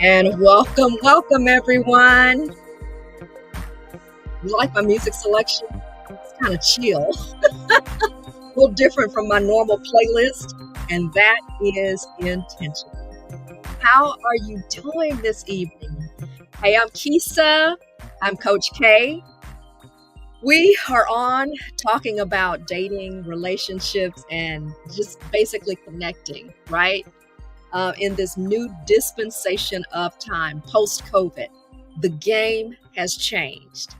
And welcome everyone. You like my music selection? It's kind of chill, a little different from my normal playlist, and that is intentional. How are you doing this evening? Hey, I'm Kayshia. I'm Coach K. We are on talking about dating, relationships, and just basically connecting, right? In this new dispensation of time, post-COVID. The game has changed.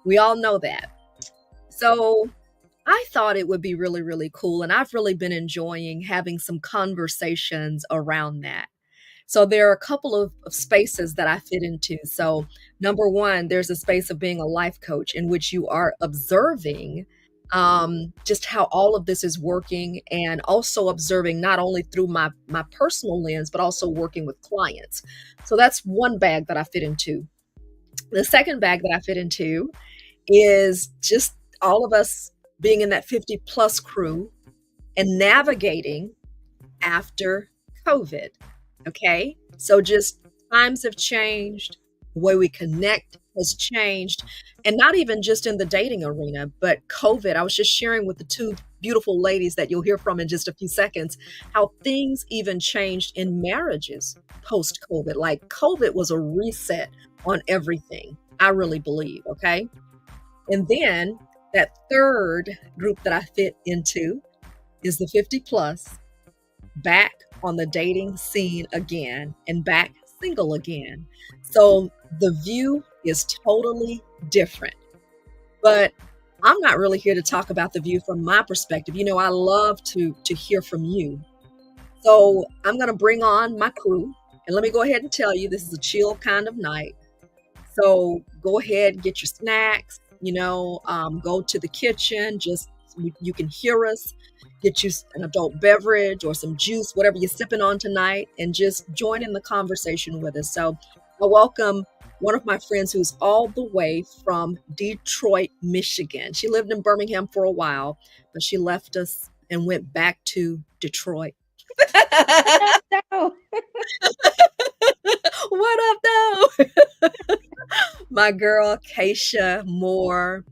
We all know that. So I thought it would be really, really cool. And I've really been enjoying having some conversations around that. So there are a couple of spaces that I fit into. So number one, there's a space of being a life coach in which you are observing just how all of this is working, and also observing not only through my personal lens, but also working with clients. So that's one bag that I fit into. The second bag that I fit into is just all of us being in that 50 plus crew and navigating after COVID. Okay. So just times have changed. The way we connect has changed. And not even just in the dating arena, but COVID. I was just sharing with the two beautiful ladies that you'll hear from in just a few seconds, how things even changed in marriages post COVID. Like COVID was a reset on everything, I really believe. Okay. And then that third group that I fit into is the 50 plus, back on the dating scene again and back single again. So the view is totally different. But I'm not really here to talk about the view from my perspective. You know, I love to hear from you. So I'm going to bring on my crew. And let me go ahead and tell you, this is a chill kind of night. So go ahead, get your snacks, go to the kitchen, just you can hear us, get you an adult beverage or some juice, whatever you're sipping on tonight, and just join in the conversation with us. So I welcome one of my friends who's all the way from Detroit, Michigan. She lived in Birmingham for a while, but she left us and went back to Detroit. No. What up, though? My girl, Kayshia Moore,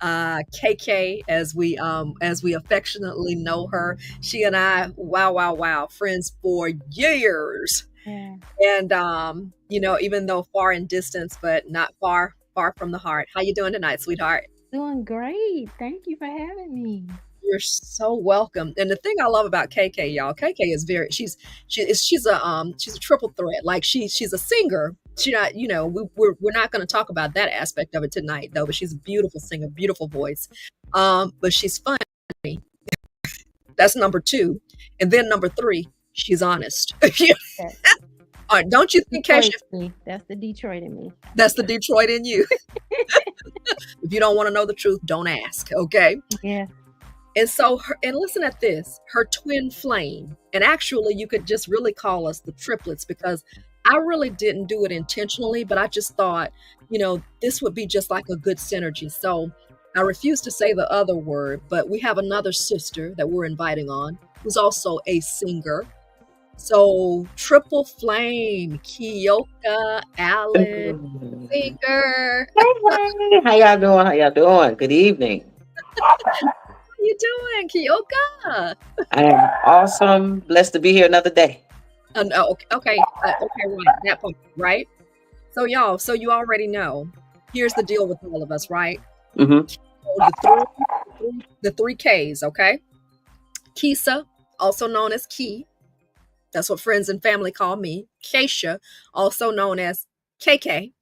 KK, as we affectionately know her. She and I, wow, friends for years. Yeah. And even though far in distance, but not far from the heart. How you doing tonight, sweetheart? Doing great. Thank you for having me. You're so welcome. And the thing I love about KK, y'all, KK is she's a triple threat. Like she's a singer. She not, we're not going to talk about that aspect of it tonight though, but she's a beautiful singer, beautiful voice. But she's funny. That's number two. And then number three, she's honest. All right, don't you think, Kayshia? That's the Detroit in me. That's the Detroit in you. If you don't want to know the truth, don't ask. Okay. Yeah. And so, and listen at this, her twin flame. And actually, you could just really call us the triplets, because I really didn't do it intentionally, but I just thought, this would be just like a good synergy. So I refuse to say the other word, but we have another sister that we're inviting on who's also a singer. So triple flame, Kyoka, Alan, singer. Hey, how y'all doing? Good evening. How you doing, Kyoka? I am awesome. Blessed to be here another day. No, okay, right, that point, right? So y'all, so you already know, here's the deal with all of us, right? Mm-hmm. The three Ks, okay? Kayshia, also known as Key. That's what friends and family call me. Kayshia, also known as KK.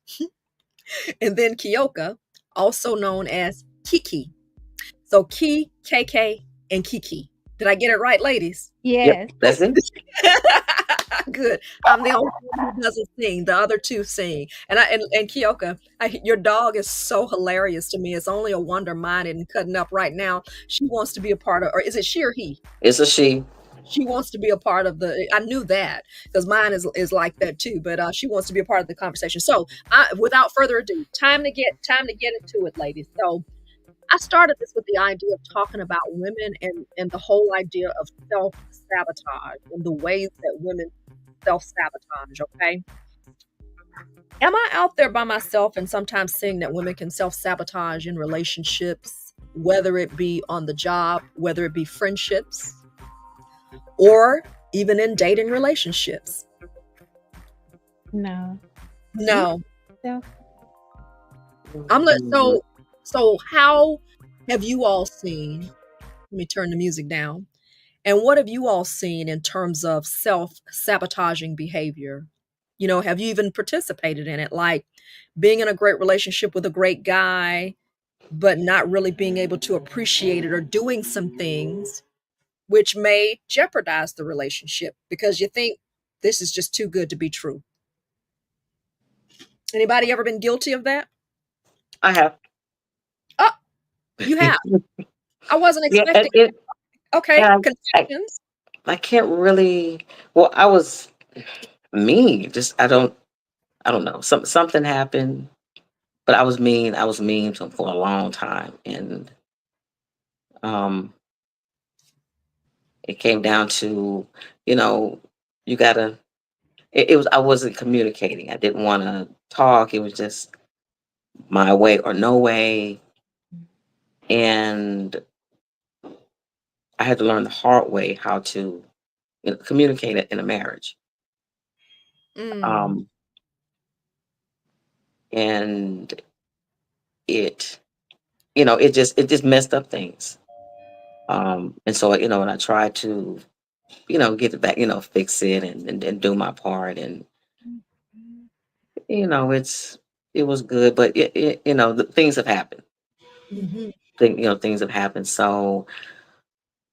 And then Kyoka, also known as Kiki. So Key, KK, and Kiki. Did I get it right, ladies? Yes. Yep, that's it. Good. I'm the only one who doesn't sing. The other two sing. And Kyoka, your dog is so hilarious to me. It's only a wonder mine isn't cutting up right now. She wants to be a part of, or is it she or he? It's a she. She wants to be a part of I knew that because mine is like that too, but she wants to be a part of the conversation. So without further ado, time to get into it, ladies. So I started this with the idea of talking about women and the whole idea of self-sabotage and the ways that women self-sabotage, okay? Am I out there by myself and sometimes seeing that women can self-sabotage in relationships, whether it be on the job, whether it be friendships, or even in dating relationships? No. You No. self I'm not Mhm. so how have you all seen, let me turn the music down. And what have you all seen in terms of self-sabotaging behavior? Have you even participated in it? Like being in a great relationship with a great guy, but not really being able to appreciate it or doing some things which may jeopardize the relationship because you think this is just too good to be true. Anybody ever been guilty of that? I have. Oh, you have. I wasn't Yeah, and expecting. it, Okay, and confessions. I can't really. Well, I was mean. Just I don't know. Something happened, but I was mean. I was mean for a long time, and um, it came down to, you know, you gotta. It was I wasn't communicating. I didn't want to talk. It was just my way or no way, and I had to learn the hard way how to communicate it in a marriage. Mm, Um, and it, it just messed up things. And so, when I tried to, get it back, fix it and do my part. And, it was good, but things have happened. mhm, Things have happened. So,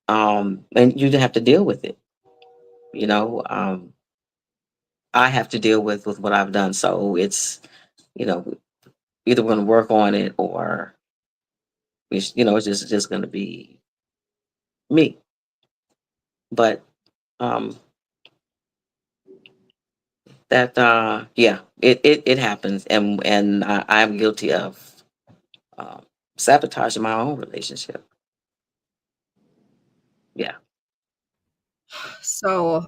and you have to deal with it. You know, I have to deal with what I've done. So you know, either we're going to work on it or it's just going to be me. But um, that yeah, it happens, and I'm guilty of um, sabotaging my own relationship. Yeah. so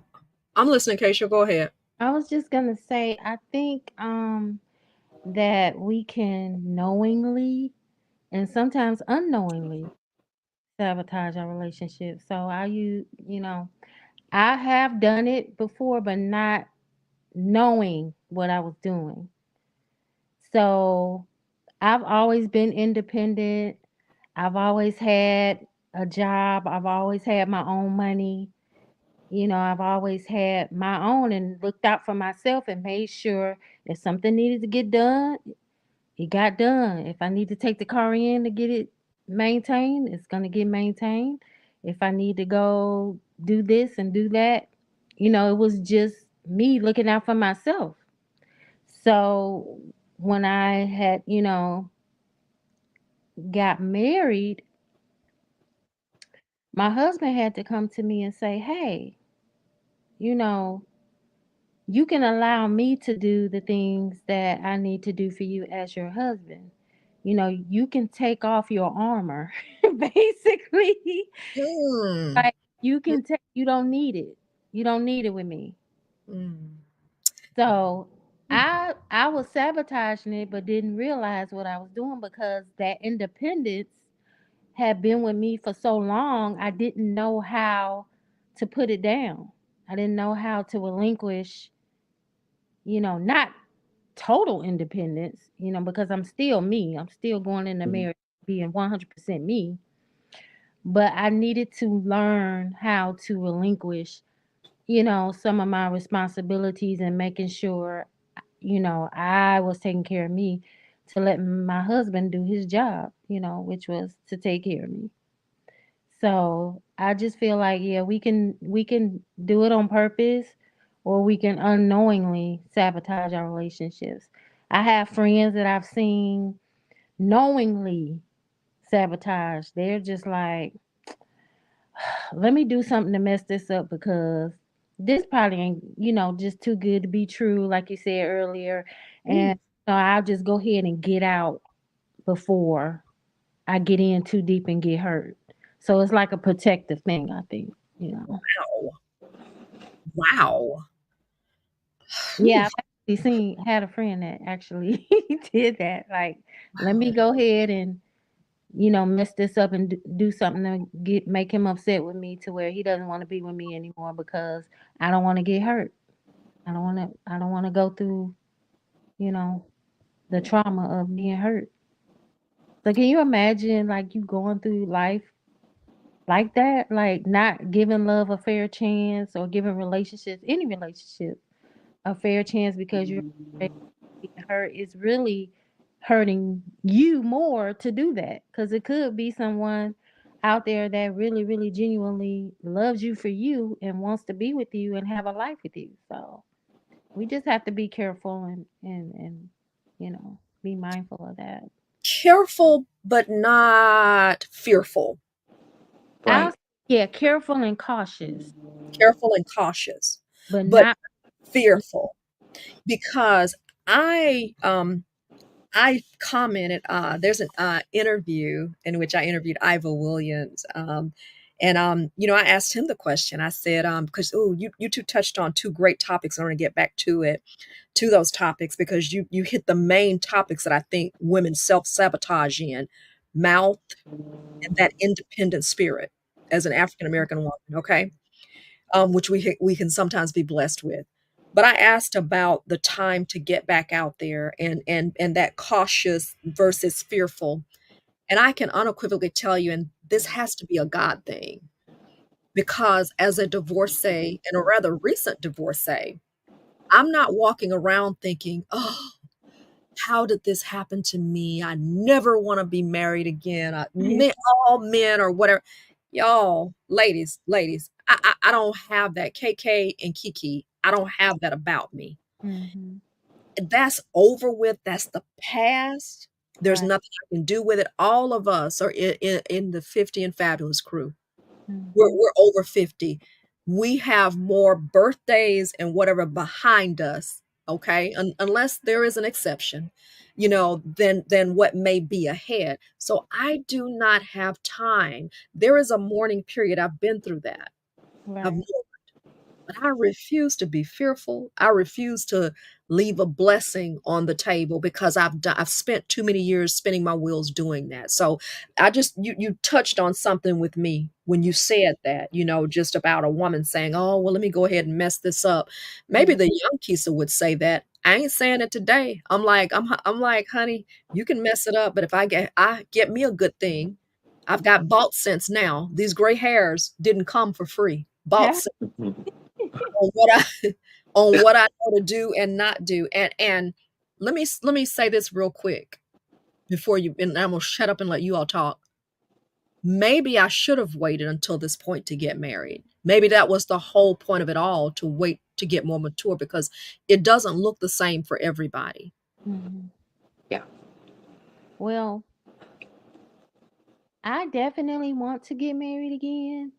I'm listening, Keisha. Go ahead. I was just gonna say, I think that we can knowingly and sometimes unknowingly sabotage our relationship. So I have done it before, but not knowing what I was doing. So I've always been independent. I've always had a job. I've always had my own money. I've always had my own and looked out for myself and made sure if something needed to get done, it got done. If I need to take the car in to get it maintained, it's going to get maintained. If I need to go do this and do that, it was just me looking out for myself. So when I had, got married, my husband had to come to me and say, "Hey, you know, you can allow me to do the things that I need to do for you as your husband. You can take off your armor." Basically, Mm, like you don't need it. You don't need it with me. mm, So I was sabotaging it but didn't realize what I was doing because that independence had been with me for so long, I didn't know how to put it down. I didn't know how to relinquish, not total independence, because I'm still me. I'm still going into Mhm. marriage being 100% me. But I needed to learn how to relinquish, some of my responsibilities and making sure, I was taking care of me to let my husband do his job, which was to take care of me. So I just feel like, yeah, we can do it on purpose or we can unknowingly sabotage our relationships. I have friends that I've seen knowingly sabotage. They're just like, let me do something to mess this up because this probably ain't, just too good to be true, like you said earlier. mm. And so I'll just go ahead and get out before I get in too deep and get hurt. So it's like a protective thing, I think. Wow. Wow. Whew. Yeah, actually seen had a friend that actually did that. Like, let me go ahead and mess this up and do something to make him upset with me to where he doesn't want to be with me anymore because I don't want to get hurt. I don't want to go through, you know, the trauma of being hurt. So can you imagine like you going through life like that, like not giving love a fair chance or giving relationships, any relationship, a fair chance because you're afraid of being hurt is really hurting you more to do that because it could be someone out there that really, really genuinely loves you for you and wants to be with you and have a life with you. So we just have to be careful and be mindful of that. Careful, but not fearful. I'll Right. Yeah, careful and cautious, Careful and cautious, but but not. fearful. Because I I commented, there's an interview in which I interviewed Iva Williams. And I asked him the question. I said, because you two touched on two great topics. I want to get back to it, to those topics, because you hit the main topics that I think women self-sabotage in: mouth and that independent spirit as an African American woman, okay? Which we can sometimes be blessed with. But I asked about the time to get back out there, and that cautious versus fearful. And I can unequivocally tell you, and this has to be a God thing, because as a divorcee, and a rather recent divorcee, I'm not walking around thinking, oh, how did this happen to me? I never want to be married again. All men or whatever. Y'all, ladies, I don't have that. KK and Kiki, I don't have that about me. Hmm. That's over with. That's the past. There's Right. nothing I can do with it. All of us are in the 50 and Fabulous crew. Hmm. We're over 50. We have more birthdays and whatever behind us, okay? Unless there is an exception, than what may be ahead. So I do not have time. There is a mourning period. I've been through that. I've Right. But I refuse to be fearful. I refuse to leave a blessing on the table because I've spent too many years spinning my wheels doing that. So I just you touched on something with me when you said that, just about a woman saying, "Oh, well, let me go ahead and mess this up." Maybe Mm. the young Kisa would say that. I ain't saying it today. I'm like, honey, you can mess it up, but if I get me a good thing, I've got bought sense now. These gray hairs didn't come for free. Bought Mhm. on what I on what I know to do and not do. And let me say this real quick before you and I'm gonna shut up and let you all talk. Maybe I should have waited until this point to get married. Maybe that was the whole point of it all, to wait to get more mature, because it doesn't look the same for everybody. Hmm. Yeah. Well, I definitely want to get married again.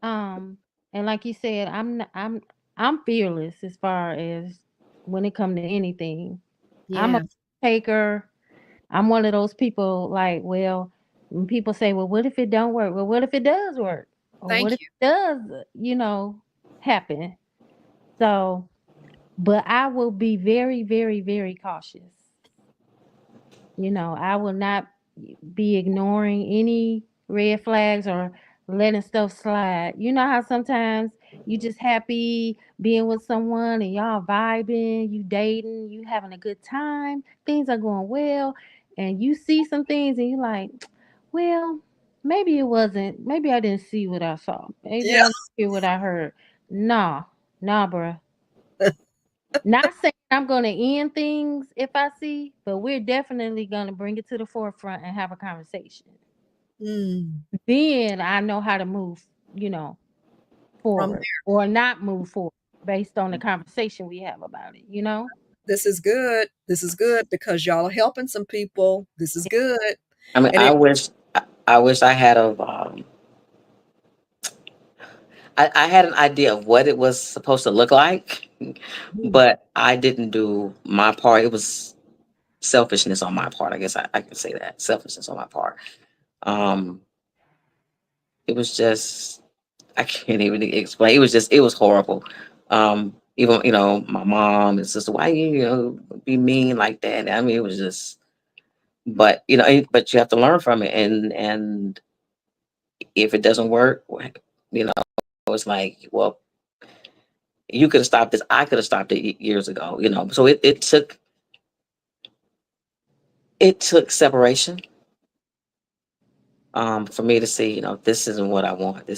Um, and like you said, I'm fearless as far as when it comes to anything. I'm a Yeah. taker. I'm one of those people like, well, when people say, well, what if it don't work? Well, what if it does work? Or what Thank if you. it does, happen? So, but I will be very, very, very cautious. I will not be ignoring any red flags or letting stuff slide. You know how sometimes you just happy being with someone and y'all vibing, you dating, you having a good time, things are going well, and you see some things and you like, well, maybe it wasn't, maybe I didn't see what I saw. Maybe Yeah. I didn't hear what I heard. Nah, nah, bruh. Not saying I'm going to end things if I see, but we're definitely going to bring it to the forefront and have a conversation. Mm. Then I know how to move, you know, From forward there, or not move forward based on the conversation we have about it. this is good. This is good because y'all are helping some people. This is good. I mean, And I it wish, I wish I had I had an idea of what it was supposed to look like, mm, but I didn't do my part. It was selfishness on my part. I guess I can say that, selfishness on my part. Um, it was just, I can't even explain. It was horrible. even my mom and sister, why be mean like that? I mean, it was just, but but you have to learn from it, and if it doesn't work, you know, it's like, well, you could have stopped this. I could have stopped it years ago. So it took separation for me to see, this isn't what I want.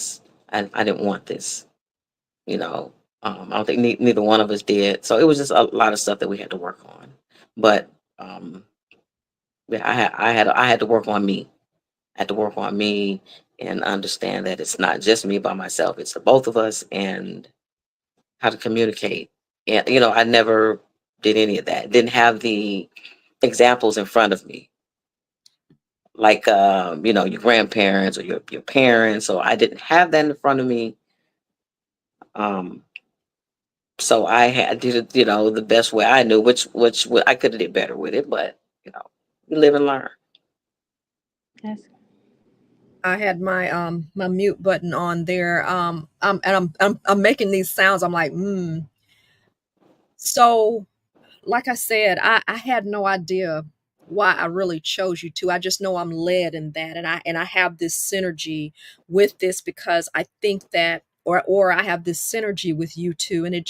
I didn't want this. You know, I don't think neither one of us did. So it was just a lot of stuff that we had to work on. But yeah, I had to work on me. I had to work on me and understand that it's not just me by myself. It's the both of us, and how to communicate. And I never did any of that. Didn't have the examples in front of me, like your grandparents or your parents. So I didn't have that in front of me. Um, so I did it, the best way I knew, which I could have did better with it, but you live and learn. That's I had my mute button on there. And I'm making these sounds. I'm like, So, like I said, I had no idea why I really chose you to. I just know I'm led in that, and I have this synergy with this because I think that, or I have this synergy with you too, and it,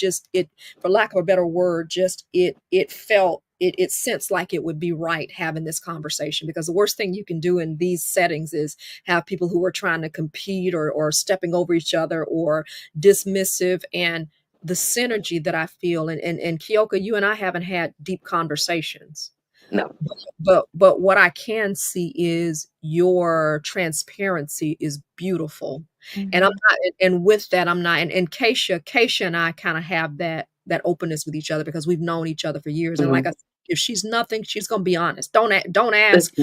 for lack of a better word, just it felt it sensed like it would be right having this conversation, because the worst thing you can do in these settings is have people who are trying to compete, or stepping over each other, or dismissive. And the synergy that I feel, and Kyoka, you and I haven't had deep conversations, No. but what I can see is your transparency is beautiful. And I'm mhm. not, and with that, I'm not, and Kayshia and I kind of have that openness with each other because we've known each other for years. And like Hmm. I said, if she's nothing, she's gonna be honest. Don't ask.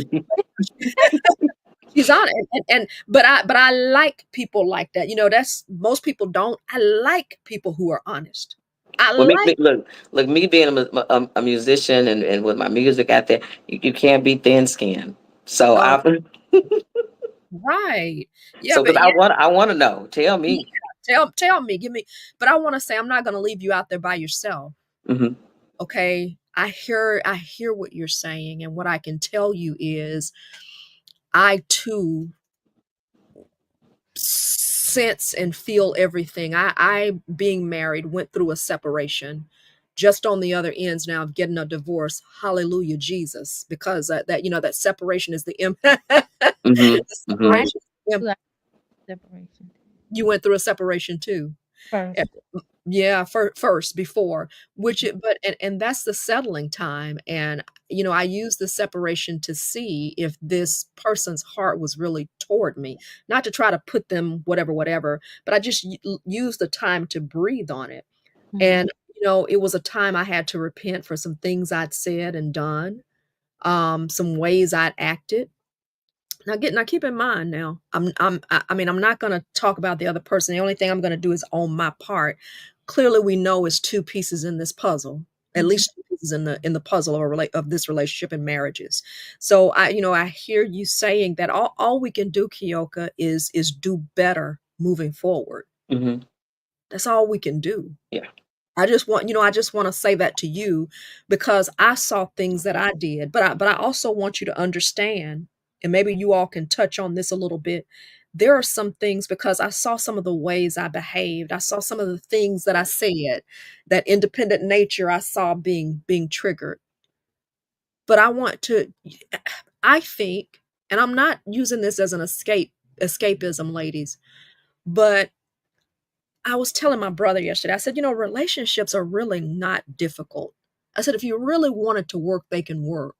She's honest, but I like people like that. That's, most people don't. I like people who are honest. I Well, like. look, me being a musician, and with my music out there, you can't be thin skinned. So Oh, I right. Yeah, so but because yeah, I want to know. Tell yeah. me. Tell me, give me. But I want to say, I'm not going to leave you out there by yourself. Hmm. Okay. I hear what you're saying, and what I can tell you is, I too sense and feel everything. I being married, went through a separation, just on the other ends now of getting a divorce. Hallelujah, Jesus, because that separation is the the Hmm. Hmm. I separation. like separation You went through a separation too. Eh, first. yeah, first, before, which it, but and that's the settling time. And I use the separation to see if this person's heart was really toward me, not to try to put them whatever, but I just use the time to breathe on it. Mhm. And it was a time I had to repent for some things I'd said and done, some ways I'd acted. Now keep in mind, now I mean, I'm not going to talk about the other person. The only thing I'm going to do is own my part. Clearly, we know it's two pieces in this puzzle, at Mhm. least two pieces in the puzzle of this relationship and marriages. So I hear you saying that all we can do, Kyoka, is do better moving forward. Hmm. That's all we can do. Yeah. I just want to say that to you, because I saw things that I did, but I also want you to understand, and maybe you all can touch on this a little bit. There are some things, because I saw some of the ways I behaved. I saw some of the things that I said, that independent nature I saw being triggered. But I think, and I'm not using this as an escapism, ladies, but I was telling my brother yesterday, I said, relationships are really not difficult. I said, if you really wanted to work, they can work.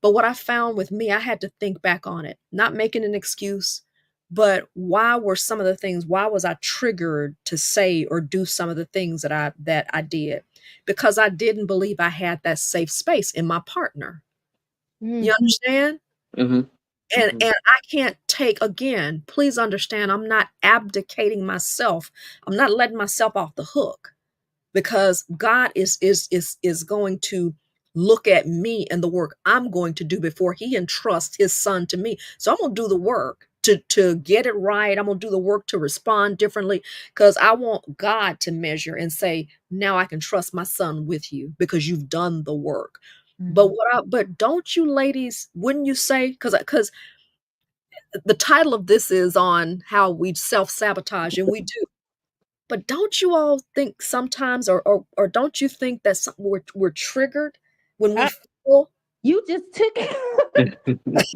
But what I found with me, I had to think back on it, not making an excuse, but why was I triggered to say or do some of the things that I did? Because I didn't believe I had that safe space in my partner. You Mhm. understand? Hmm. Hmm. And I can't take, again, please understand, I'm not abdicating myself. I'm not letting myself off the hook, because God is going to look at me and the work I'm going to do before he entrusts his son to me. So I'm going to do the work. to get it right. I'm gonna do the work to respond differently because I want God to measure and say, now I can trust my son with you because you've done the work. Mhm. But don't you ladies, wouldn't you say, because the title of this is on how we self-sabotage, and we do. But don't you all think sometimes, or don't you think that we're triggered when we I, feel you just took it.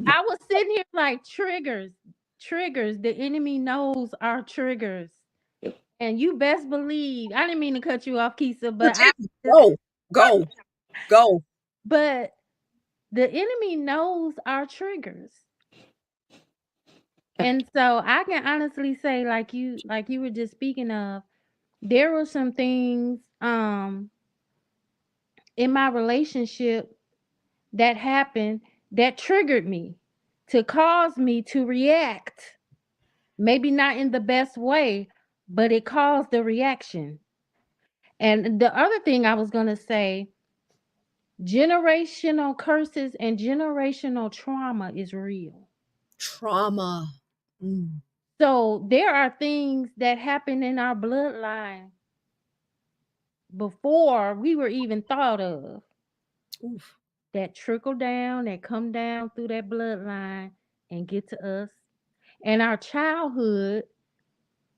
I was sitting here like triggers, triggers. The enemy knows our triggers. And you best believe, I didn't mean to cut you off, Kisa, you but didn't go, go, go. but the enemy knows our triggers. And so I can honestly say, like you were just speaking of, there were some things in my relationship that happened that triggered me to cause me to react. Maybe not in the best way, but it caused the reaction. And the other thing I was going to say, generational curses and generational trauma is real. Trauma. Mm. So there are things that happen in our bloodline before we were even thought of Oof. that trickle down, that come down through that bloodline and get to us. And our childhood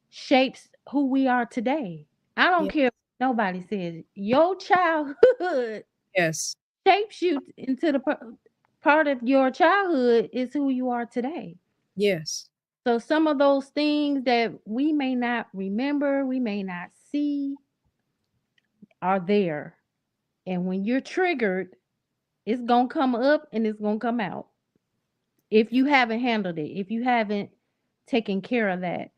shapes who we are today. I don't Yeah. care what nobody says. Your childhood Yes. shapes you into the part of your childhood is who you are today. Yes. So some of those things that we may not remember, we may not see, are there. And when you're triggered, it's going to come up and it's going to come out. If you haven't handled it, if you haven't taken care of that.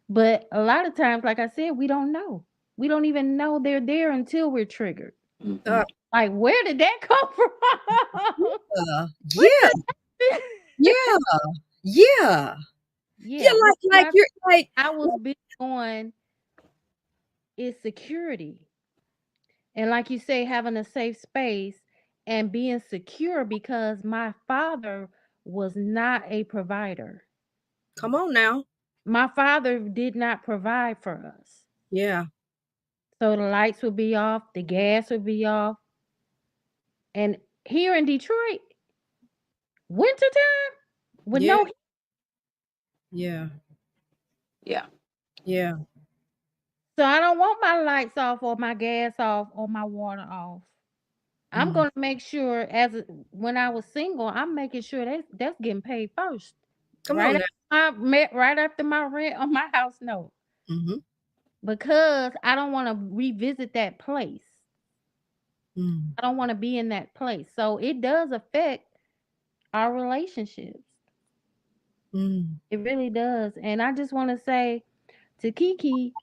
But a lot of times, like I said, we don't know. We don't even know they're there until we're triggered. Mhm. Uh, Like, where did that come from? What yeah. the Yeah. Yeah. Yeah. Yeah, but Like what you're like. I was big on is security. And like you say, having a safe space and being secure because my father was not a provider. Come on now. My father did not provide for us. Yeah. So the lights would be off, the gas would be off. And here in Detroit, wintertime with Yeah. no heat. Yeah. Yeah. Yeah. So I don't want my lights off or my gas off or my water off. I'm Mm. gonna make sure when I was single, I'm making sure that's getting paid first. Come on now. Right after my rent on my house note. Mm-hmm. Because I don't want to revisit that place. Mm. I don't want to be in that place. So it does affect our relationships. Mm. It really does. And I just want to say to Kiki,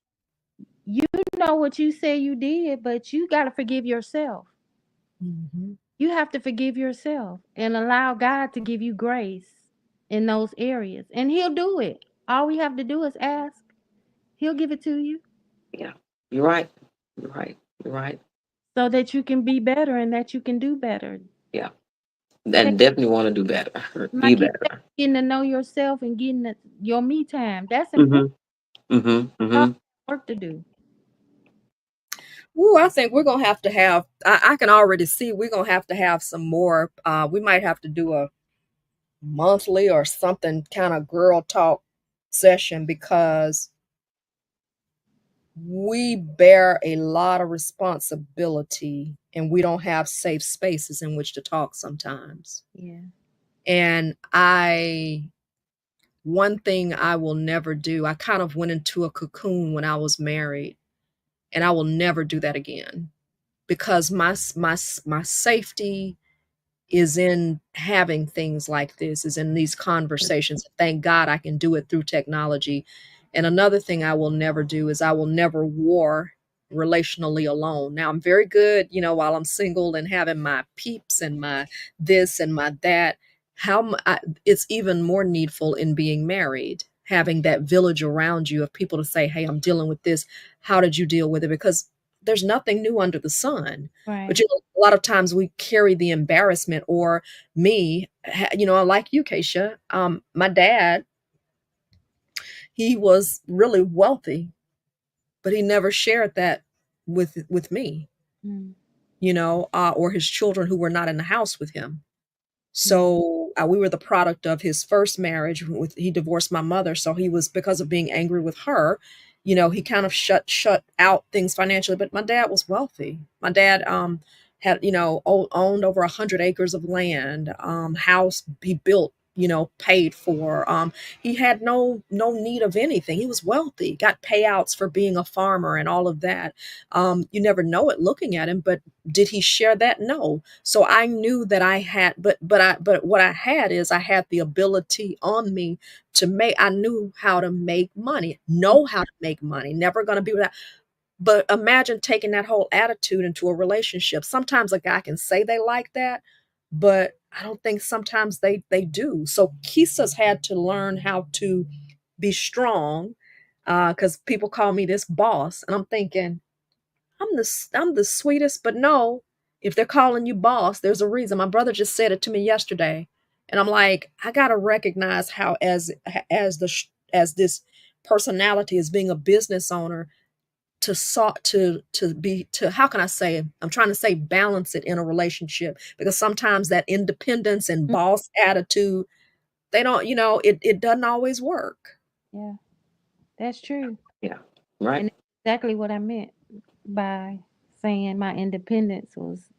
you know what you say you did, but you got to forgive yourself. Mm-hmm. You have to forgive yourself and allow God to give you grace in those areas. And He'll do it. All we have to do is ask. He'll give it to you Yeah. You're right. You're right. You're right. so that you can be better and that you can do better. Yeah. And definitely want to do better. Be Like you said, better. getting to know yourself and getting your me time. That's important. Mhm. Mhm. All Mhm. work to do. Ooh, I think we're gonna have to have. I can already see we're gonna have to have some more. We might have to do a monthly or something kind of girl talk session because we bear a lot of responsibility and we don't have safe spaces in which to talk sometimes. Yeah. And one thing I will never do, I kind of went into a cocoon when I was married, and I will never do that again because my safety is in having things like this, is in these conversations. Thank God I can do it through technology. And another thing I will never do is I will never war relationally alone. Now I'm very good, while I'm single and having my peeps and my this and my that. It's even more needful in being married, having that village around you of people to say, "Hey, I'm dealing with this. How did you deal with it?" Because there's nothing new under the sun. But Right. a lot of times we carry the embarrassment, or me, like you, Keisha. My dad, He was really wealthy, but he never shared that with me, Mm, or his children who were not in the house with him. yeah. So we were the product of his first marriage. He divorced my mother, so he was, because of being angry with her, he kind of shut out things financially. But my dad was wealthy. My dad had owned over 100 acres of land, house he built, paid for. He had no need of anything. He was wealthy, got payouts for being a farmer and all of that. You never know it looking at him, but did he share that? No. So I knew that I had, but what I had is, I had the ability on me to make. I knew how to make money, know how to make money. Never going to be without. But imagine taking that whole attitude into a relationship. Sometimes a guy can say they like that, but I don't think sometimes they do. So Kisa's had to learn how to be strong, because people call me this boss, and I'm thinking, I'm the sweetest, but no, if they're calling you boss, there's a reason. My brother just said it to me yesterday, and I'm like, I gotta recognize how, as this personality, as being a business owner, to how can I say, I'm trying to say balance it in a relationship, because sometimes that independence and Mm, boss attitude, they don't, it doesn't always work. yeah, that's true. Yeah. Right. And that's exactly what I meant by saying my independence was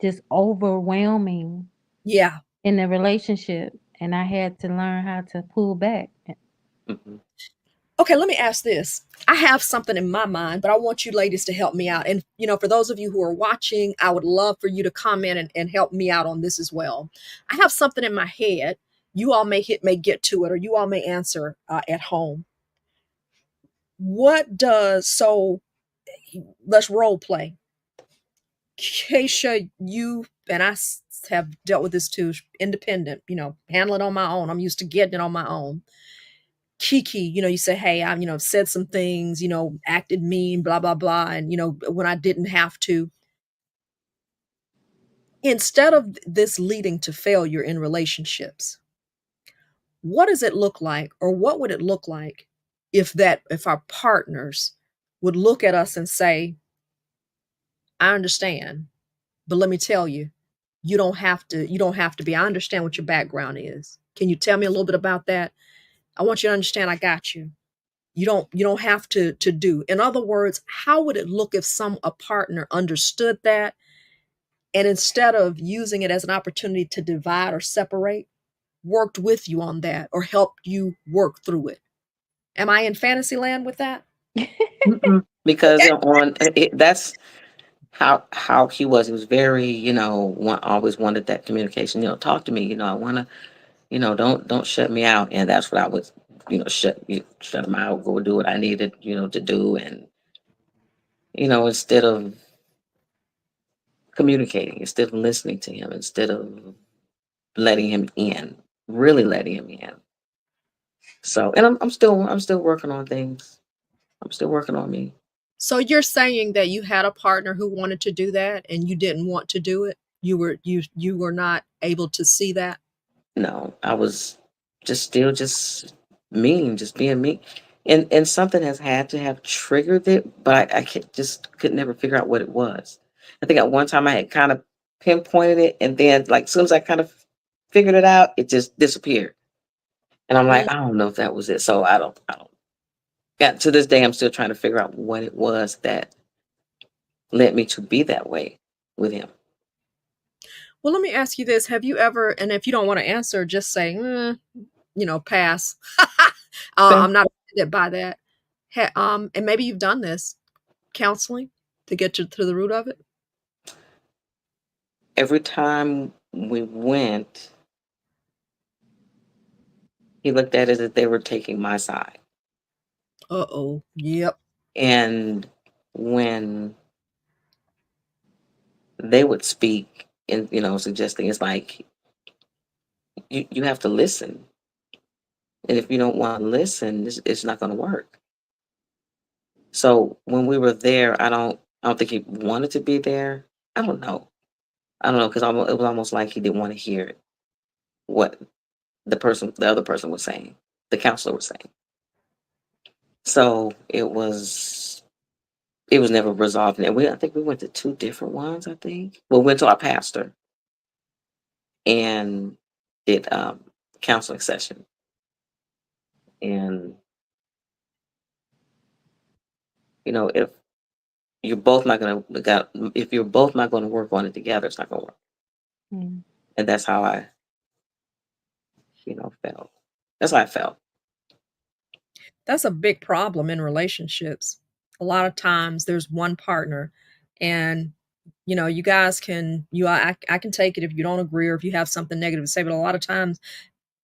just overwhelming Yeah. in the relationship. And I had to learn how to pull back. Hmm. Okay, let me ask this. I have something in my mind, but I want you ladies to help me out. And, for those of you who are watching, I would love for you to comment and help me out on this as well. I have something in my head. You all may get to it, or you all may answer at home. So let's role play. Kayshia, you and have dealt with this too, independent, handle it on my own. I'm used to getting it on my own. Kiki, you say, hey, I, said some things, acted mean, blah, blah, blah. And, when I didn't have to. Instead of this leading to failure in relationships, what does it look like, or what would it look like if our partners would look at us and say, I understand, but let me tell you, you don't have to be, I understand what your background is. Can you tell me a little bit about that? I want you to understand I got you. You don't have to do. In other words, how would it look if a partner understood that, and instead of using it as an opportunity to divide or separate, worked with you on that, or helped you work through it? Am I in fantasy land with that? Mm-mm. Because Okay. that's how he was. He was very, always wanted that communication. Talk to me. I want to, don't shut me out. And that's what I would, shut him out, go do what I needed, to do, and instead of communicating, instead of listening to him, instead of letting him in, really letting him in. So, and I'm still working on things. I'm still working on me. So you're saying that you had a partner who wanted to do that and you didn't want to do it? You were not able to see that? No, I was just mean, just being mean. And something has had to have triggered it, but I could never figure out what it was. I think at one time I had kind of pinpointed it, and then like as soon as I kind of figured it out, it just disappeared. And I'm Mm. like, I don't know if that was it. So I don't. Yeah, to this day, I'm still trying to figure out what it was that led me to be that way with him. Well, let me ask you this. Have you ever, and if you don't want to answer, just say, pass. Okay. I'm not offended by that. And maybe you've done this counseling to get to the root of it. Every time we went, he looked at it as if they were taking my side. Uh-oh. Yep. And when they would speak and, suggesting it's like, you have to listen. And if you don't want to listen, it's not going to work. So when we were there, I don't think he wanted to be there. I don't know. I don't know because it was almost like he didn't want to hear what the other person was saying. the counselor was saying. So it was never resolved. And I think we went to two different ones. I think we went to our pastor and did counseling session. And if you're both not gonna if you're both not gonna work on it together, it's not gonna work. Mm. And that's how I felt. That's how I felt. That's a big problem in relationships. A lot of times there's one partner, and you guys can I can take it if you don't agree or if you have something negative to say, but a lot of times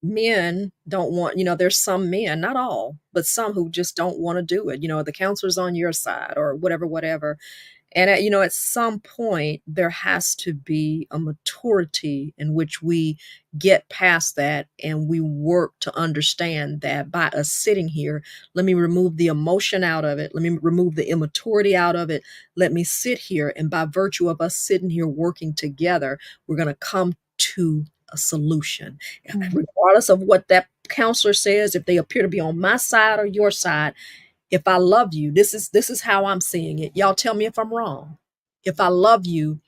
men don't want, there's some men, not all, but some who just don't want to do it. The counselor's on your side or whatever. And at some point, there has to be a maturity in which we get past that and we work to understand that by us sitting here, let me remove the emotion out of it. Let me remove the immaturity out of it. Let me sit here. And by virtue of us sitting here working together, we're going to come to a solution. Mm. Regardless of what that counselor says, if they appear to be on my side or your side, if I love you, this is how I'm seeing it. Y'all tell me if I'm wrong. If I love you,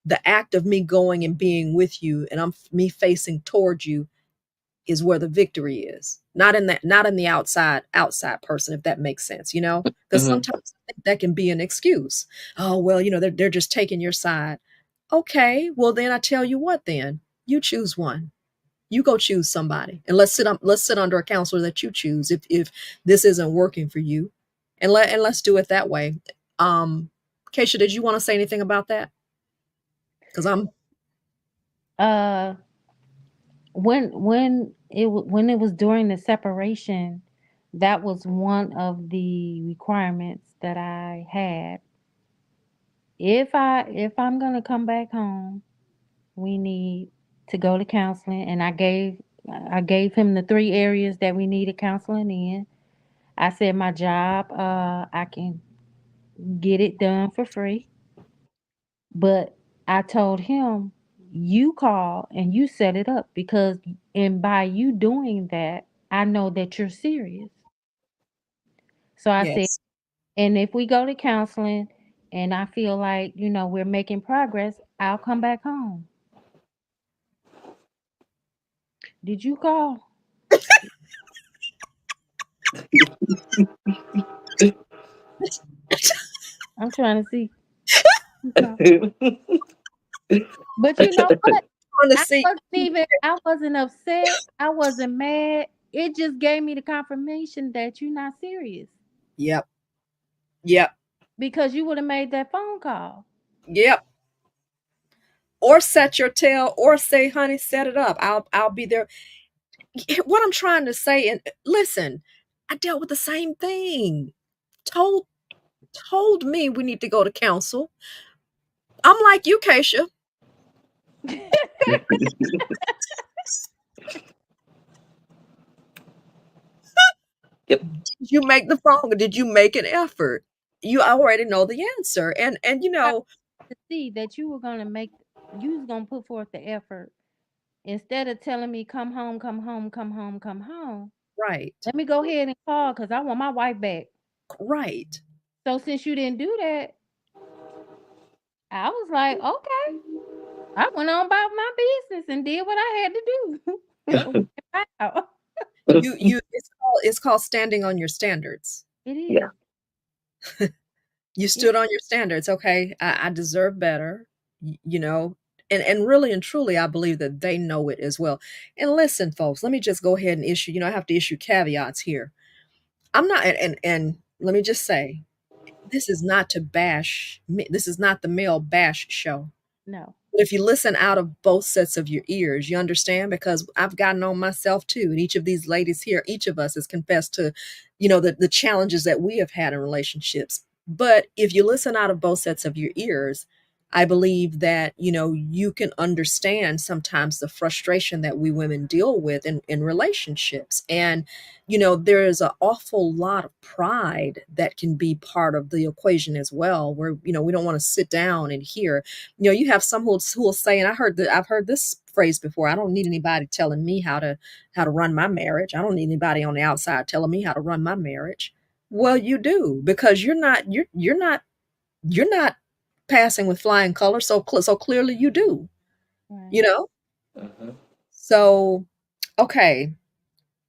the act of me going and being with you and me facing towards you is where the victory is. Not in the outside person, if that makes sense, because Hmm. sometimes I think that can be an excuse. Oh, well, they're just taking your side. Okay, well then I tell you what, then you choose one. You go choose somebody, and let's sit under a counselor that you choose if this isn't working for you, and let's do it that way. Kayshia, did you want to say anything about that? Because I'm Uh, when it was during the separation, that was one of the requirements that I had. If I'm gonna come back home, we need to go to counseling, and I gave him the three areas that we needed counseling in. I said my job, I can get it done for free, but I told him, you call and you set it up, because and by you doing that, I know that you're serious. So I said, yes. and if we go to counseling and I feel like, we're making progress, I'll come back home. Did you call? I'm trying to see. You call. But you know what? On the I seat. I wasn't upset. I wasn't mad. It just gave me the confirmation that you're not serious, Yep. Yep. because you would have made that phone call. Yep. Or set your tail, or say, honey, set it up. I'll be there. What I'm trying to say, and listen, I dealt with the same thing. Told told me we need to go to counsel. I'm like you, Keisha. Yep. Did you make the phone? Did you make an effort? You already know the answer. And I to see that you was gonna put forth the effort, instead of telling me come home, come home, come home, come home. right. Let me go ahead and call, because I want my wife back. Right. So since you didn't do that, I was like, okay. I went on about my business and did what I had to do. Wow. You it's called standing on your standards. It Yeah. is. You It, stood on your standards. Okay, I deserve better. You know, and really and truly, I believe that they know it as well. And listen, folks, let me just go ahead and issue. I have to issue caveats here. I'm not, and let me just say, this is not to bash. This is not the male bash show. no. But if you listen out of both sets of your ears, you understand, because I've gotten on myself too. And each of these ladies here, each of us has confessed to, the challenges that we have had in relationships. But if you listen out of both sets of your ears, I believe that, you can understand sometimes the frustration that we women deal with in relationships. And, there is an awful lot of pride that can be part of the equation as well, where, we don't want to sit down and hear, you have some who will say, and I've heard this phrase before, I don't need anybody telling me how to run my marriage. I don't need anybody on the outside telling me how to run my marriage. Well, you do, because you're not passing with flying colors, so clearly you do, Right. you know? Mhm. So, okay.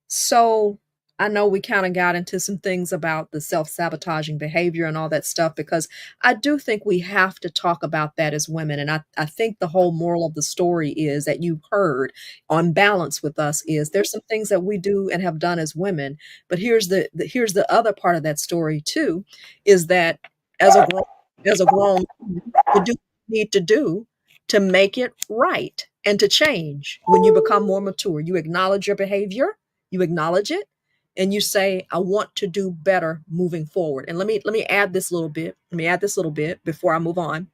So, I know we kind of got into some things about the self-sabotaging behavior and all that stuff, because I do think we have to talk about that as women. And I think the whole moral of the story is that you've heard on balance with us is there's some things that we do and have done as women, but here's the other part of that story too, is that as a grown you do what you need to do to make it right and to change. When you become more mature, you acknowledge your behavior, you acknowledge it, and you say, I want to do better moving forward. And let me add this little bit. Let me add this little bit before I move on.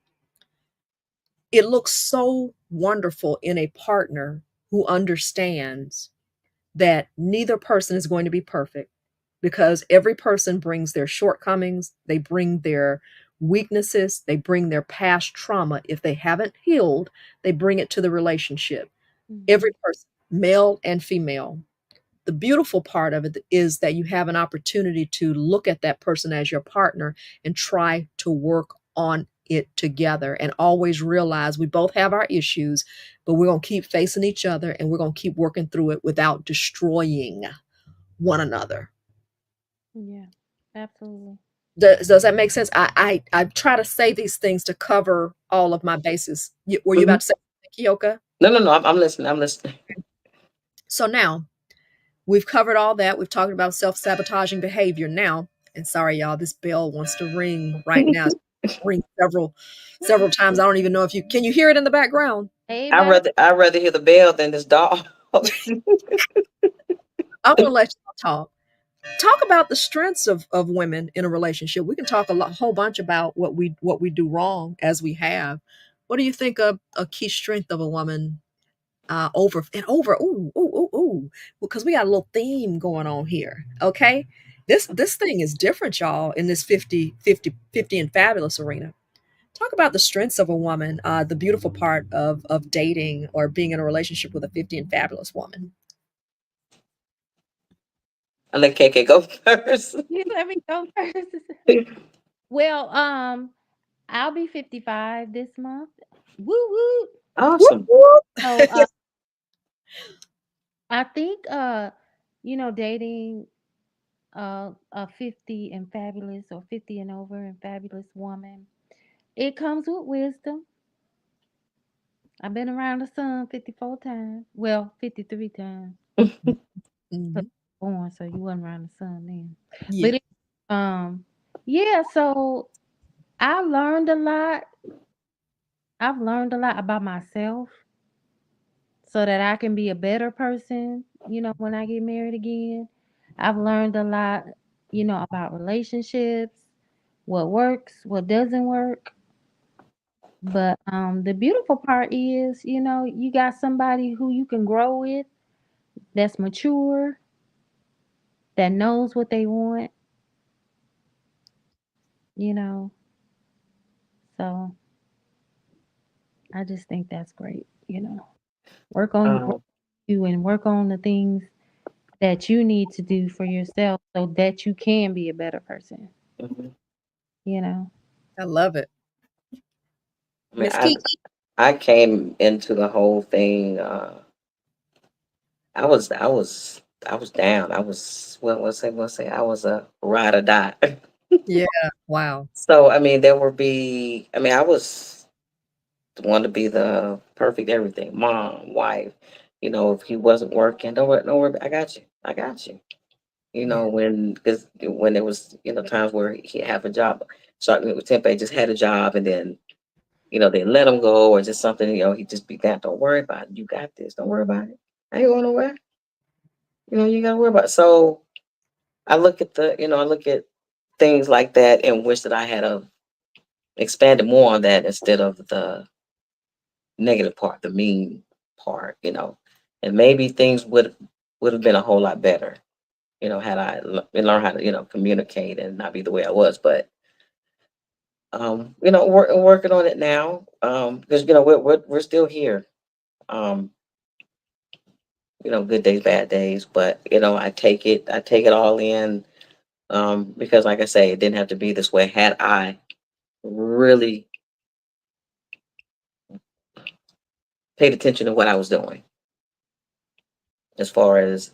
It looks so wonderful in a partner who understands that neither person is going to be perfect, because every person brings their shortcomings, they bring their weaknesses, they bring their past trauma. If they haven't healed, they bring it to the relationship. Mm-hmm. Every person, male and female. The beautiful part of it is that you have an opportunity to look at that person as your partner and try to work on it together, and always realize we both have our issues, but we're going to keep facing each other and we're going to keep working through it without destroying one another. Yeah, absolutely. Does that make sense? I try to say these things to cover all of my bases. Were you Mhm. about to say something, Kyoka? No, no, no. I'm listening. I'm listening. So now we've covered all that. We've talked about self-sabotaging behavior now. And sorry, y'all, this bell wants to ring right now. It's ring several times. I don't even know if you can you hear it in the background. Hey, I baby. rather I rather hear the bell than this dog. I'm gonna let y'all talk. Talk about the strengths of women in a relationship. We can talk whole bunch about what we do wrong as we have. What do you think of a key strength of a woman over and over? Ooh, ooh, ooh, ooh. Because we got a little theme going on here. Okay. This thing is different, y'all, in this 50 and fabulous arena. Talk about the strengths of a woman, the beautiful part of dating or being in a relationship with a 50 and fabulous woman. I let KK go first. You let me go first. Well, I'll be 55 this month. Woo woo. Whoop, Awesome. whoop. So, I think, dating a 50 and fabulous, or 50 and over and fabulous woman, it comes with wisdom. I've been around the sun 54 times. Well, 53 times. But Mhm. born, so you wasn't around the sun then. Yeah. But um, yeah. So I learned a lot. I've learned a lot about myself, so that I can be a better person. When I get married again, I've learned a lot. About relationships, what works, what doesn't work. But the beautiful part is, you got somebody who you can grow with, that's mature, that knows what they want, you know. So I just think that's great. Work Um, you and work on the things that you need to do for yourself so that you can be a better person, mhm. you know. I love it. I mean, Miss Kiki. I came into the whole thing. I was down. I was what say I was a ride or die. Yeah. Wow. So I mean, there would be. I mean, I was the one to be the perfect everything, mom, wife. If he wasn't working, don't worry. I got you. I got you. Yeah. Because when there was times where he have a job, so with Tempe just had a job, and then they let him go or just something. He just be that. Don't worry about it. You got this. Don't worry about it. I ain't going nowhere. You gotta worry about it. So I look at things like that and wish that I had a expanded more on that instead of the negative part, the mean part, and maybe things would have been a whole lot better, had I learned how to, communicate and not be the way I was. But working on it now, because we're still here. Um, good days, bad days, but I take it all in, because like I say, it didn't have to be this way. Had I really paid attention to what I was doing as far as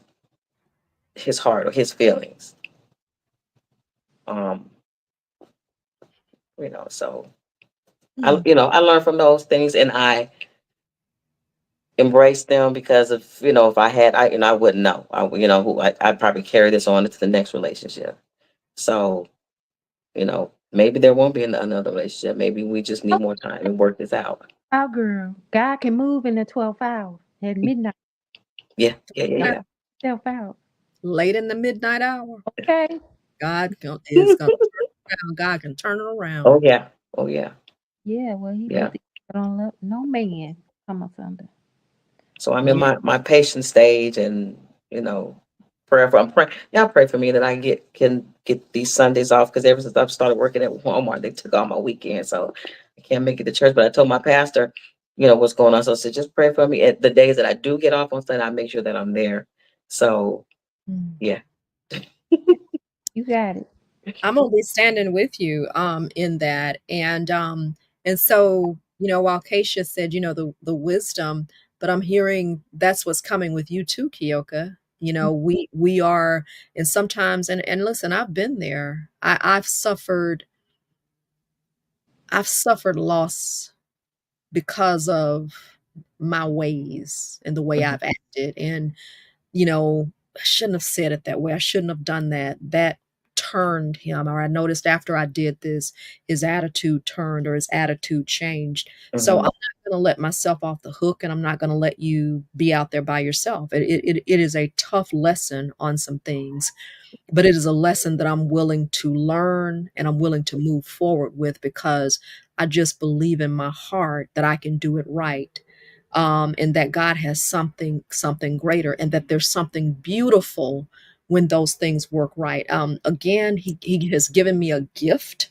his heart or his feelings, um, so Hmm. I learned from those things, and I embrace them, because if I had, I wouldn't know. I'd probably carry this on into the next relationship. So, maybe there won't be another relationship. Maybe we just need more time and work this out. Oh, girl, God can move in the 12th hour at midnight. Yeah, yeah, yeah, Right. yeah. Self out. Late in the midnight hour, Okay. is going to turn around. God can turn it around. Oh yeah, oh yeah, Yeah, well, he yeah. put the don't let no man come asunder. So I'm in Yeah. my patient stage, and prayer for I'm praying. Y'all pray for me that I can get these Sundays off, because ever since I've started working at Walmart, they took all my weekend, so I can't make it to church. But I told my pastor, what's going on. So I said, just pray for me. At the days that I do get off on Sunday, I make sure that I'm there. So Mm. yeah. You got it. I'm gonna be standing with you in that. And so, while Kayshia said, the wisdom, but I'm hearing that's what's coming with you too, Kyoka. We are, and sometimes, and listen, I've been there. I've suffered loss because of my ways and the way Mhm. I've acted. And I shouldn't have said it that way. I shouldn't have done that. That turned him, or I noticed after I did this, his attitude turned, or his attitude changed. So I'm Mhm. not going to let myself off the hook, and I'm not going to let you be out there by yourself. It is a tough lesson on some things, but it is a lesson that I'm willing to learn and I'm willing to move forward with, because I just believe in my heart that I can do it right. And that God has something greater, and that there's something beautiful when those things work right. Again, he has given me a gift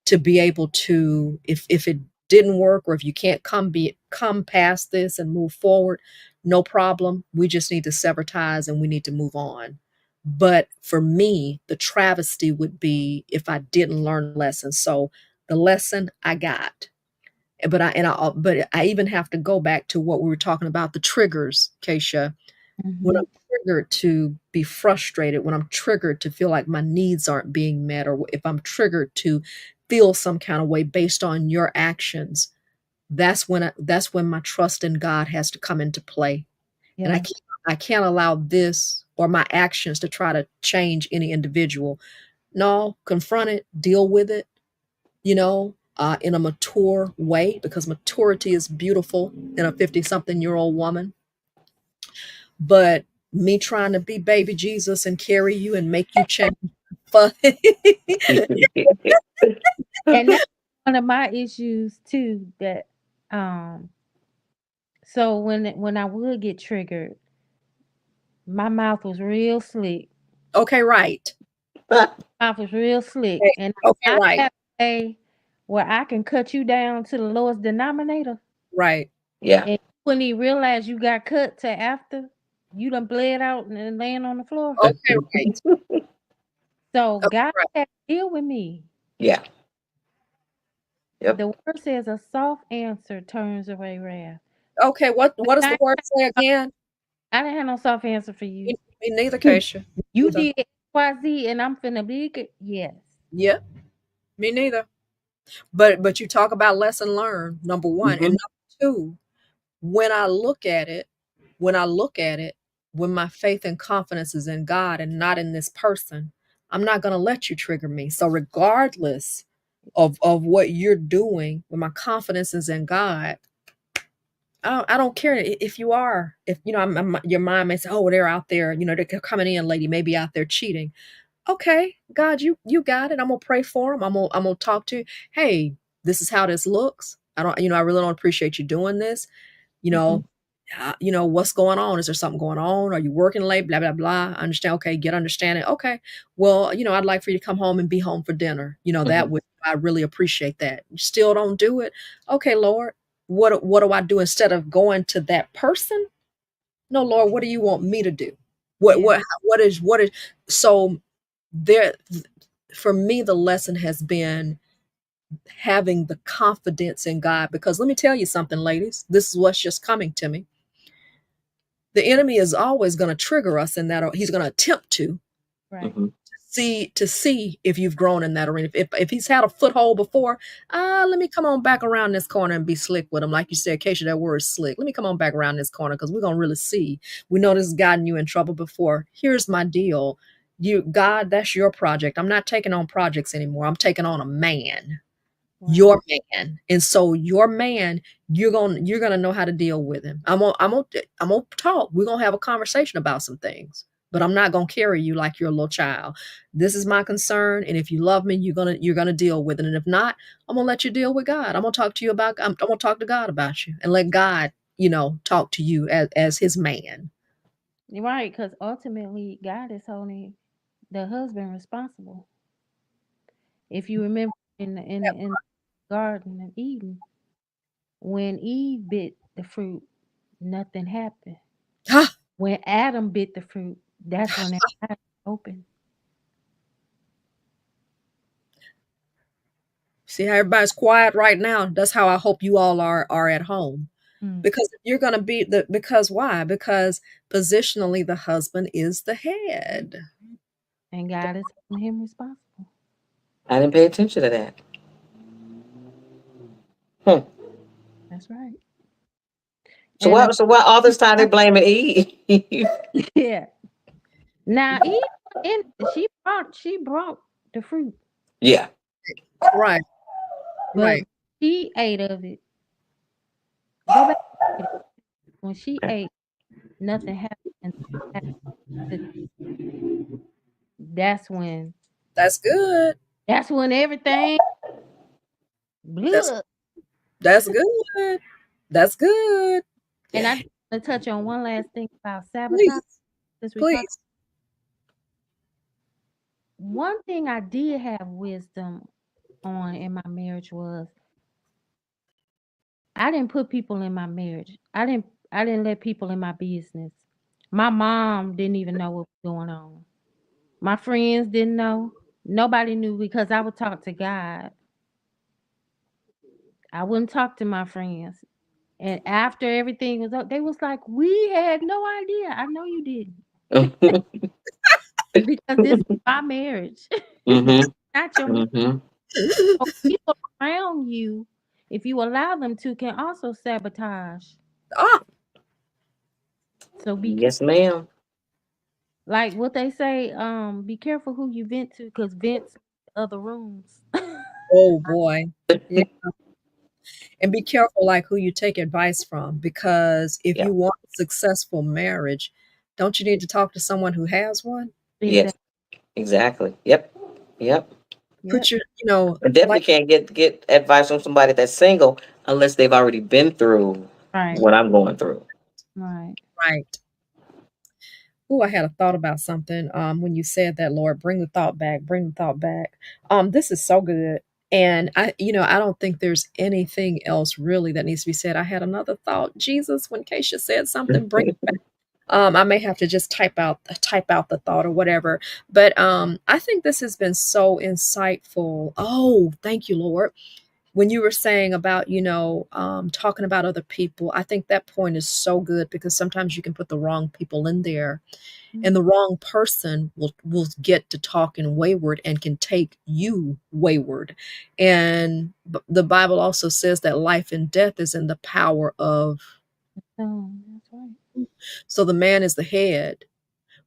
to be able to, if it didn't work, or if you can't come past this and move forward, no problem. We just need to sever ties and we need to move on. But for me, the travesty would be if I didn't learn a lesson. So the lesson I got, but I even have to go back to what we were talking about, the triggers, Keisha. When Hmm. I'm triggered to be frustrated, when I'm triggered to feel like my needs aren't being met, or if I'm triggered to feel some kind of way based on your actions, that's when my trust in God has to come into play. And Yeah. I can't allow this or my actions to try to change any individual. No, confront it, deal with it, in a mature way, because maturity is beautiful in a 50-something-year-old woman. But me trying to be baby Jesus and carry you and make you change, but And that's one of my issues too. That um so when I would get triggered, my mouth was real slick. okay, right. Mouth was real slick. Okay, And okay, I right, have a way where I can cut you down to the lowest denominator, right. Yeah. and you wouldn't even realize you got cut till after you done bled out and laying on the floor. Okay, right. So Okay, God right. had to deal with me. Yeah. Yep. The word says a soft answer turns away wrath. Okay, what does the I word say again? I didn't have no soft answer for you. Me neither, Keisha. Me You neither. did XYZ and I'm finna be yes. Yeah, me neither. But you talk about lesson learned, number one. And Mhm. number two, when I look at it, when I look at it, when my faith and confidence is in God and not in this person, I'm not going to let you trigger me. So regardless of what you're doing, when my confidence is in God, I don't care if you are, if your mind may say, oh, they're out there, they're coming in, lady, maybe out there cheating. Okay, God, you got it. I'm gonna pray for them. I'm gonna talk to you. Hey, This is how this looks. I don't, I really don't appreciate you doing this. You Mhm. know, what's going on? Is there something going on? Are you working late? Blah, blah, blah. I understand. Okay. Get understanding. Okay. Well, I'd like for you to come home and be home for dinner. Hmm. That would, I really appreciate that. You still don't do it. Okay, Lord, what do I do instead of going to that person? No, Lord, what do you want me to do? What, Yeah. what is, so there, for me, the lesson has been having the confidence in God, because let me tell you something, ladies, this is what's just coming to me. The enemy is always going to trigger us in that, or he's going to attempt Right. Hmm. see if you've grown in that arena. If he's had a foothold before, let me come on back around this corner and be slick with him. Like you said, Kayshia, that word slick. Let me come on back around this corner because we're gonna really see. We know this has gotten you in trouble before. Here's my deal. God, that's your project. I'm not taking on projects anymore. I'm taking on a man, Right. your man. And so your man, you're gonna know how to deal with him. I'm gonna talk. We're gonna have a conversation about some things, but I'm not gonna carry you like you're a little child. This is my concern, and if you love me, you're gonna deal with it. And if not, I'm gonna let you deal with God. I'm gonna talk to you about I'm gonna talk to God about you and let God, talk to you as his man. Right, because ultimately God is holding the husband responsible. If you remember in the Garden of Eden, when Eve bit the fruit, nothing happened. Ha! When Adam bit the fruit, that's when their eyes opened. See how everybody's quiet right now? That's how I hope you all are at home. Mm. Because if you're going to be because why? Because positionally the husband is the head. And God is holding him responsible. I didn't pay attention to that. Hmm. That's right. So And what? So what? All this time they blaming Eve. yeah. Now Eve in she brought the fruit, Yeah. Right, but right. she ate of it. Go back to it. When she Okay. ate, nothing happened. And that's when That's good. that's when everything That's blew. that's good. That's good. And I Yeah. just want to touch on one last thing about sabotage. Please, Since we talk, please. one thing I did have wisdom on in my marriage was I didn't put people in my marriage. I didn't let people in my business. My mom didn't even know what was going on. My friends didn't know. Nobody knew because I would talk to God. I wouldn't talk to my friends. And after everything was up, they was like, "We had no idea." I know you didn't because this is my marriage. This is Hmm. not your marriage. Hmm. So people around you, if you allow them to, can also sabotage. Ah, So be Yes, ma'am. like what they say, be careful who you vent to because vents other rooms. oh boy. Yeah. And be careful like who you take advice from, because if Yeah. you want a successful marriage, don't you need to talk to someone who has one? Yes. Exactly. Exactly. Yep. Yep. Yep. Put your, I definitely like can't get advice from somebody that's single unless they've already been through Right. what I'm going through. Right. right. Oh, I had a thought about something when you said that, Lord. Bring the thought back. Bring the thought back. This is so good. And I don't think there's anything else really that needs to be said. I had another thought. Jesus, when Keisha said something, bring it back. I may have to just type out the thought or whatever. But I think this has been so insightful. Oh, thank you, Lord. When you were saying about, talking about other people, I think that point is so good because sometimes you can put the wrong people in there, and the wrong person will get to talking wayward and can take you wayward. And the Bible also says that life and death is in the power of. That's right. So the man is the head,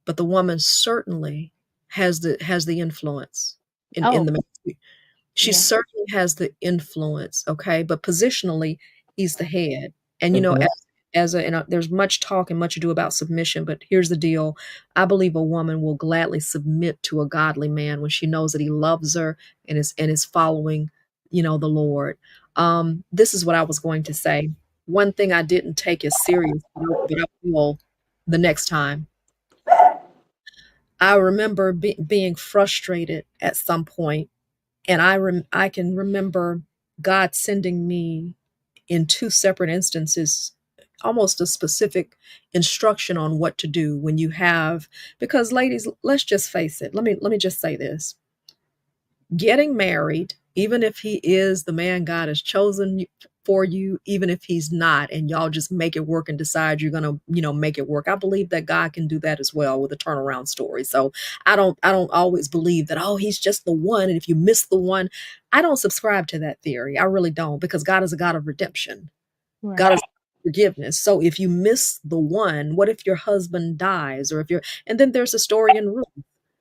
but the woman certainly has the influence in Oh, the man. She yeah. certainly has the influence, okay? But positionally, he's the head. And Hmm. there's much talk and much ado about submission, but here's the deal. I believe a woman will gladly submit to a godly man when she knows that he loves her and is following, the Lord. This is what I was going to say. One thing I didn't take as serious, but I will the next time. I remember being frustrated at some point, and I can remember God sending me in two separate instances almost a specific instruction on what to do when you have, because ladies, let's just face it. Let me just say this. Getting married, even if he is the man God has chosen for you, even if he's not, and y'all just make it work and decide you're gonna, make it work. I believe that God can do that as well with a turnaround story. So I don't always believe that, oh, he's just the one, and if you miss the one, I don't subscribe to that theory. I really don't, because God is a God of redemption. God Right. is forgiveness. So if you miss the one, what if your husband dies? Or if you're, and then there's a story in Ruth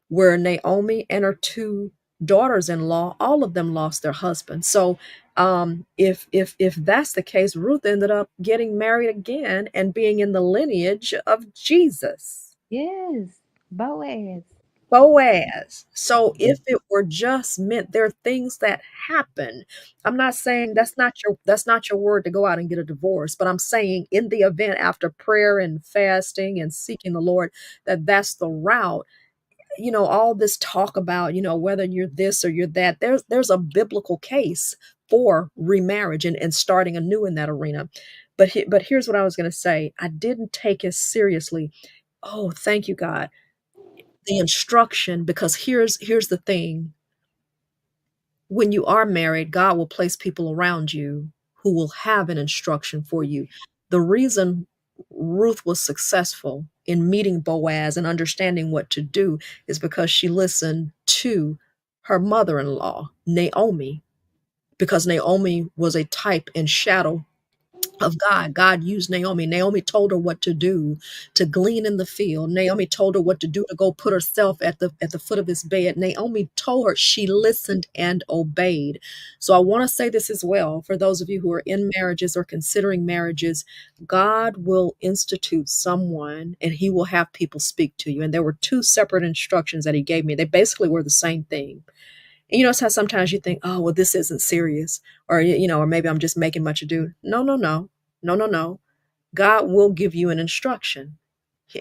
where Naomi and her two daughters-in-law, all of them lost their husbands. So if that's the case, Ruth ended up getting married again and being in the lineage of Jesus. Yes. Boaz. Boaz. So Mhm. if it were just meant, there are things that happen. I'm not saying that's not your word to go out and get a divorce, but I'm saying in the event, after prayer and fasting and seeking the Lord, that's the route. All this talk about, whether you're this or you're that, there's a biblical case for remarriage and starting anew in that arena. But here's what I was going to say. I didn't take it seriously. Oh, thank you, God. The instruction, because here's the thing. When you are married, God will place people around you who will have an instruction for you. The reason Ruth was successful in meeting Boaz and understanding what to do is because she listened to her mother-in-law, Naomi, because Naomi was a type and shadow of God. God used Naomi. Naomi told her what to do to glean in the field. Naomi told her what to do to go put herself at the foot of his bed. Naomi told her, she listened and obeyed. So I want to say this as well for those of you who are in marriages or considering marriages. God will institute someone and he will have people speak to you. And there were two separate instructions that he gave me. They basically were the same thing. And it's how sometimes you think, oh, well, this isn't serious, or or maybe I'm just making much ado. No, no, no, no, no, no. God will give you an instruction,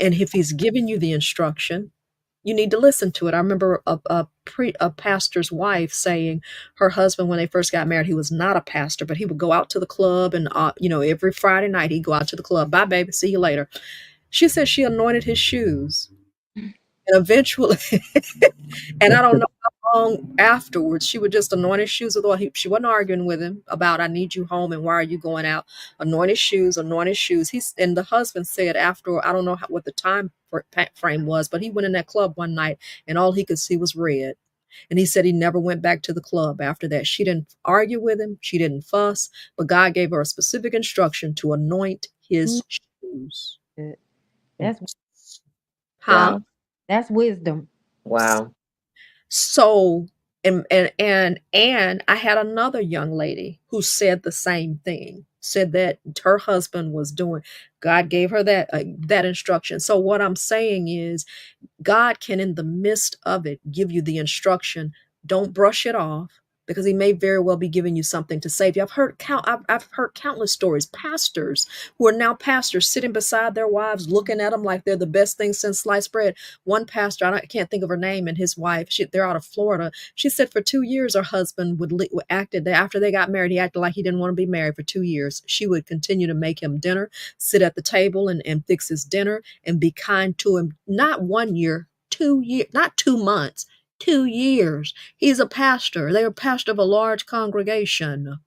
and if He's given you the instruction, you need to listen to it. I remember a pastor's wife saying her husband, when they first got married, he was not a pastor, but he would go out to the club, and every Friday night he'd go out to the club. Bye, baby, see you later. She said she anointed his shoes, and eventually, and I don't know how long afterwards, she would just anoint his shoes with oil. She wasn't arguing with him about, I need you home and why are you going out? Anoint his shoes, anoint his shoes. And the husband said after, I don't know what the time frame was, but he went in that club one night and all he could see was red. And he said he never went back to the club after that. She didn't argue with him. She didn't fuss, but God gave her a specific instruction to anoint Mm, his shoes. good. That's Huh? Wow. that's wisdom. Wow. So, and I had another young lady who said the same thing. Said that her husband was doing. God gave her that instruction. So what I'm saying is, God can, in the midst of it, give you the instruction. Don't brush it off, because he may very well be giving you something to save you. I've heard countless stories. Pastors who are now pastors sitting beside their wives, looking at them like they're the best thing since sliced bread. One pastor, I can't think of her name, and his wife, they're out of Florida. She said for 2 years her husband acted after they got married. He acted like he didn't want to be married for 2 years. She would continue to make him dinner, sit at the table and fix his dinner, and be kind to him. Not 1 year, 2 years, not 2 months, 2 years. He's a pastor. They're a pastor of a large congregation.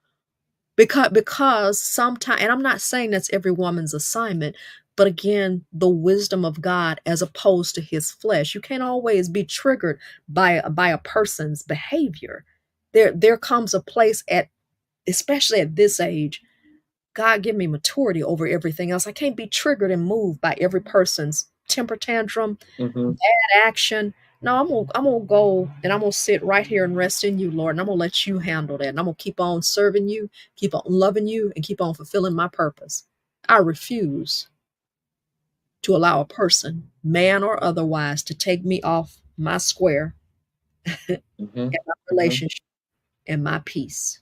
Because sometimes, and I'm not saying that's every woman's assignment, but again, the wisdom of God as opposed to his flesh. You can't always be triggered by a person's behavior. There comes a place especially at this age, God give me maturity over everything else. I can't be triggered and moved by every person's temper tantrum, Hmm. action. No, I'm gonna go and I'm gonna sit right here and rest in you, Lord, and I'm gonna let you handle that. And I'm gonna keep on serving you, keep on loving you, and keep on fulfilling my purpose. I refuse to allow a person, man or otherwise, to take me off my square Hmm. and my Hmm. relationship and my peace.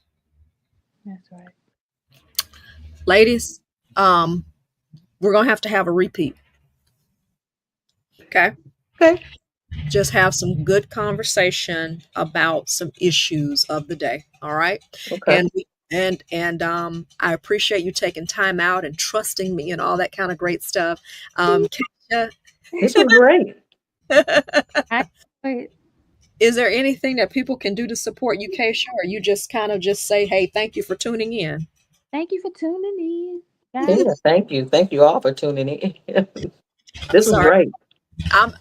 That's right. Ladies, um, we're gonna have a repeat. Okay. Okay. Just have some good conversation about some issues of the day. All right. Okay. And I appreciate you taking time out and trusting me and all that kind of great stuff. Kayshia, This was great. I enjoyed- is there anything that people can do to support you, Kayshia, or you just kind of just say, hey, thank you for tuning in? Thank you for tuning in, guys. Yeah, thank you. Thank you all for tuning in. This was Sorry. great.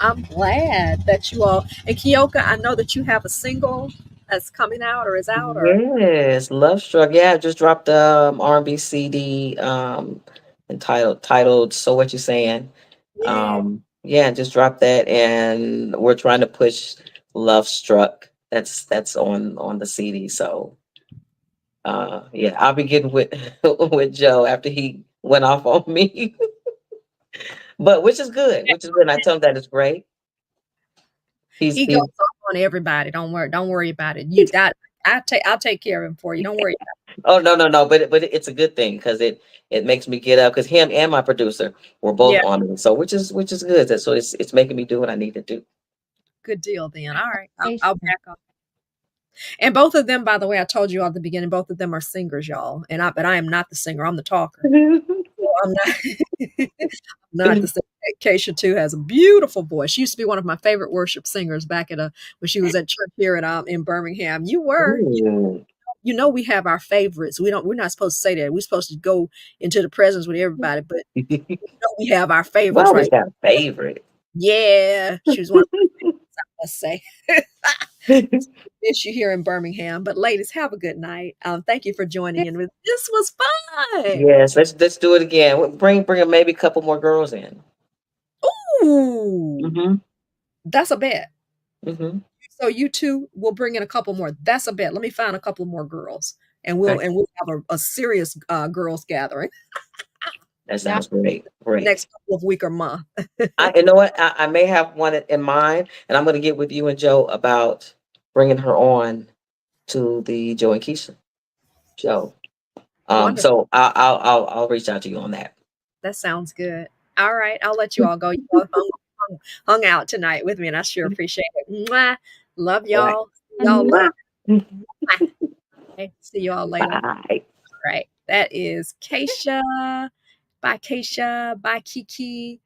I'm glad that you all, and Kyoka, I know that you have a single that's coming out or is out or Yes, Love Struck. Yeah, I just dropped the R&B CD titled So What You Saying. yeah. Yeah, just dropped that, and we're trying to push Love Struck. That's on the CD. So yeah, I'll be getting with with Joe after he went off on me. But which is good, which is good. And I tell him that it's great. He goes He's off on everybody. Don't worry about it. You that I'll take care of him for you. Don't worry. oh no, but it's a good thing because it makes me get up because him and my producer were both Yeah, on me. So which is good. So it's making me do what I need to do. good deal then. All right. I'll Patient. back up. And both of them, by the way, I told you at the beginning, both of them are singers, y'all. But I am not the singer. I'm the talker. So I'm not not the singer. Kayshia too has a beautiful voice. She used to be one of my favorite worship singers back at when she was at church here in Birmingham. You were. Ooh. You know we have our favorites. We're not supposed to say that. We're supposed to go into the presence with everybody, but we have our We favorites, always right? got a favorite. Yeah, she was one of my favorites, let's say. Miss you here in Birmingham. But ladies, have a good night. Thank you for joining in with this was fun. Yes, let's do it again. Bring maybe a couple more girls in. Ooh, Hmm. that's a bet. Hmm. So you two will bring in a couple more. That's a bet. Let me find a couple more girls, and Okay, we'll have a serious girls gathering that Y'all, sounds great. Great. next couple of week or month. You know what? I may have one in mind, and I'm going to get with you and Joe about bringing her on to the Joe and Keisha show. Wonderful. So I'll reach out to you on that. That sounds good. All right, I'll let you all go. You all hung out tonight with me, and I sure appreciate it. Mwah. Love All right. y'all. See y'all later. Mwah. Mwah. Okay, see you all later. Bye. All right, that is Kayshia. Bye, Kayshia. Bye, Kiki.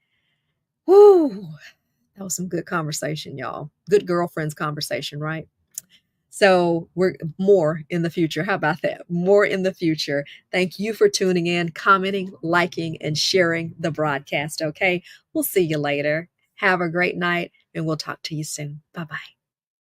Woo, that was some good conversation, y'all. Good girlfriends conversation, right? So we're more in the future. How about that? More in the future. Thank you for tuning in, commenting, liking, and sharing the broadcast. Okay. We'll see you later. Have a great night and we'll talk to you soon. Bye bye.